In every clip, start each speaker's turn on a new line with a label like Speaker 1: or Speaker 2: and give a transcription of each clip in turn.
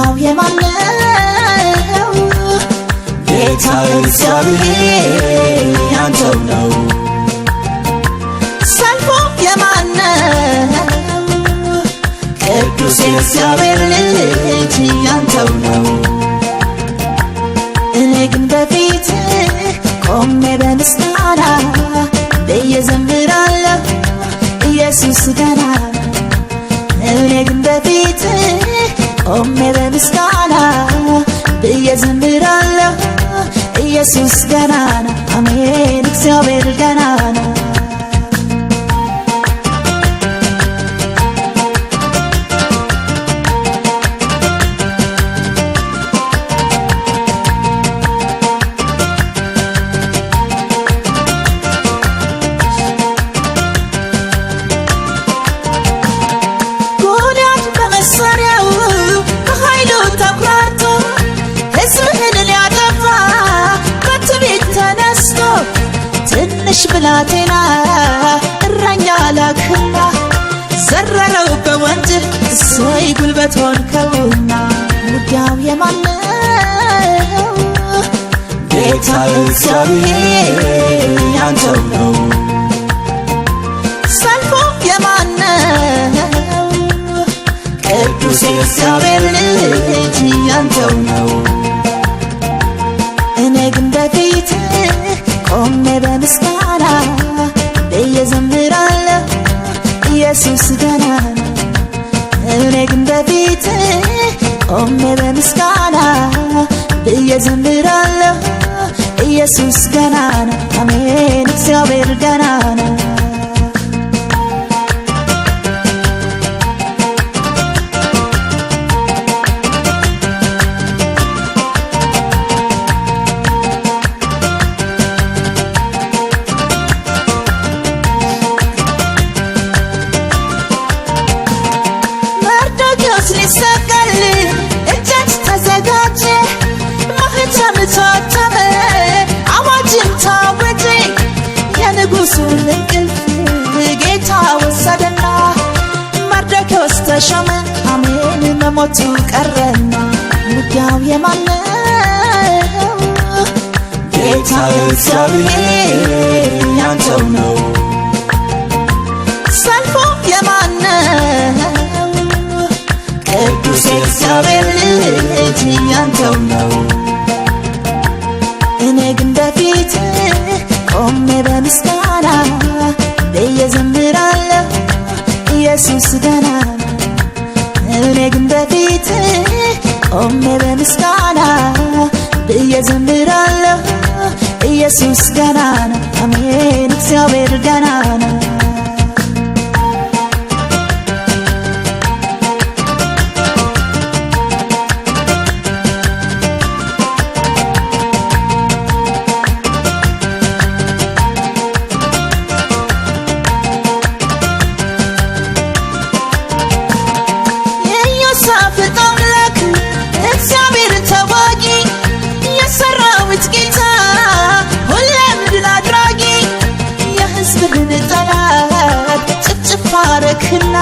Speaker 1: ውጊያው የማነው? ጌታ እግዚአብሔር ያንተው ነው። ሰልፉ የማነው? ቅዱስ የእግዚአብሔር ልጅ ያንተው ነው። እኔ ግን በፊትህ ቆሜ በምስጋና ብዬ ዘምራለሁ ኢየሱስ ገና። እኔ ግን በፊትህ ቆሜ በምስጋና ብዬ ዘምራለሁ ኢየሱስ ገናና። አሜን እግዚአብሔር ገናና። ትንሽ ብላቴና እረኛ ላክና ዘረረው በወንጀል እሰይ ጉልበት ሆንከውና። ውጊያው የማነው? ጌታ እግዚአብሔር ያንተው ነው። ሰልፉ የማነው? ቅዱስ የእግዚአብሔር ልጅ ያንተው ነው። እኔ ግን በፊትህ ቆሜ በምስጋና ብዬ ዘምራለሁ ኢየሱስ ገናና። እኔ ግን በፊትህ ቆሜ በምስጋና ብዬ ዘምራለሁ ኢየሱስ ገናና። አሜን እግዚአብሔር ገናና። ሊሰቀል እጀት ተዘጋጀ፣ ማኅተም ታተመ፣ አዋጅም ታወጀ። የንጉሡን እንቅልፍ ጌታ ወሰደና መርዶክዮስ ተሾመ። አሜን መሞቱ ቀረና። ውጊያው የማነው? ጌታ እግዚአብሔር ያንተው ነው። ሰልፉ የማነው? ቅዱስ የእግዚአብሔር ልጅ ያንተው ነው። እኔ ግን በፊትህ ቆሜ በምስጋና ብዬ ዘምራለሁ ኢየሱስ ገናና። እኔ ግን በፊትህ ቆሜ በምስጋና ብዬ ዘምራለሁ ኢየሱስ ገናና። አሜን እግዚአብሔር ገናና። እግዚአብሔር ተዋጊ የሰራዊት ጌታ ሁሌም ድል አድራጊ። የሕዝብህን ጠላት ጭፍጭፍ አረክና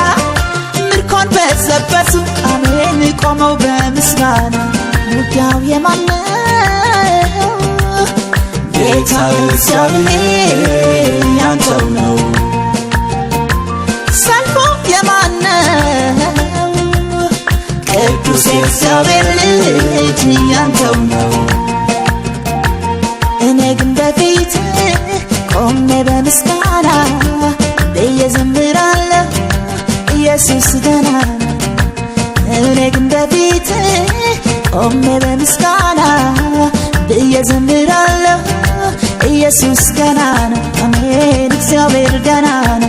Speaker 1: ምርኮን በዘበቱ። አሜን ቆመው በምስጋና። ውጊያው የማነው? ጌታ እግዚአብሔር ያንተው ነው። ሰልፉ የማነው? ቅዱስ የእግዚአብሔር ልጅ ያንተው ነው። እኔ ግን በፊትህ ቆሜ በምስጋና ብዬ ዘምራለሁ ኢየሱስ ገናና። እኔ ግን በፊትህ ቆሜ በምስጋና ብዬ ዘምራለሁ ኢየሱስ ገናና። አሜን እግዚአብሔር ገናና።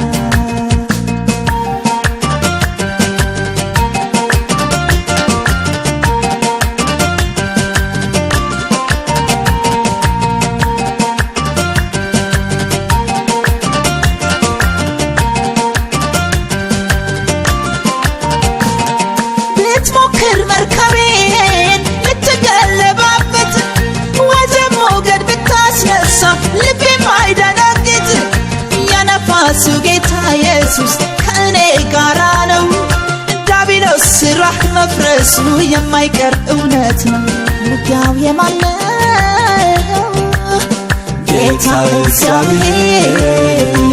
Speaker 1: ብትሞክር መርከቤን ልትገለባበት፣ ወጀብ ሞገድ ብታስነሳ ልቤም አይደነግጥ። የነፋሱ ጌታ ኢየሱስ ከእኔ ጋራ ነው። ዲያብሎስ ስራህ መፍረስ በሱ የማይቀር እውነት ነው ውጊያው የማን ነው ጌታ እግዚአብሔር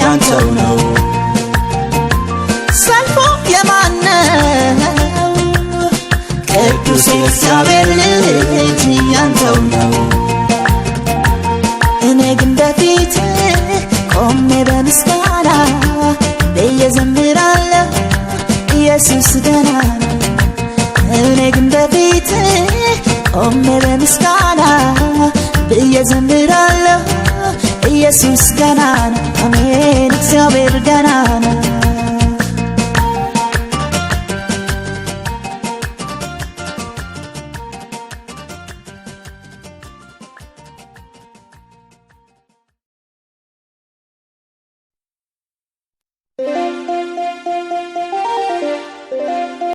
Speaker 1: ያንተው ነው ሰልፉ የማን ነው ቅዱስ እግዚአብሔር ልጅ ያንተው ነው እኔ ግን በፊት ቆሜ በምስጋና እዘምራለሁ ኢየሱስ ገና ነው እኔ ግን በፊት ቆሜ በምስጋና እዘምራለሁ ኢየሱስ ገና ነው አሜን እግዚአብሔር ገና ነው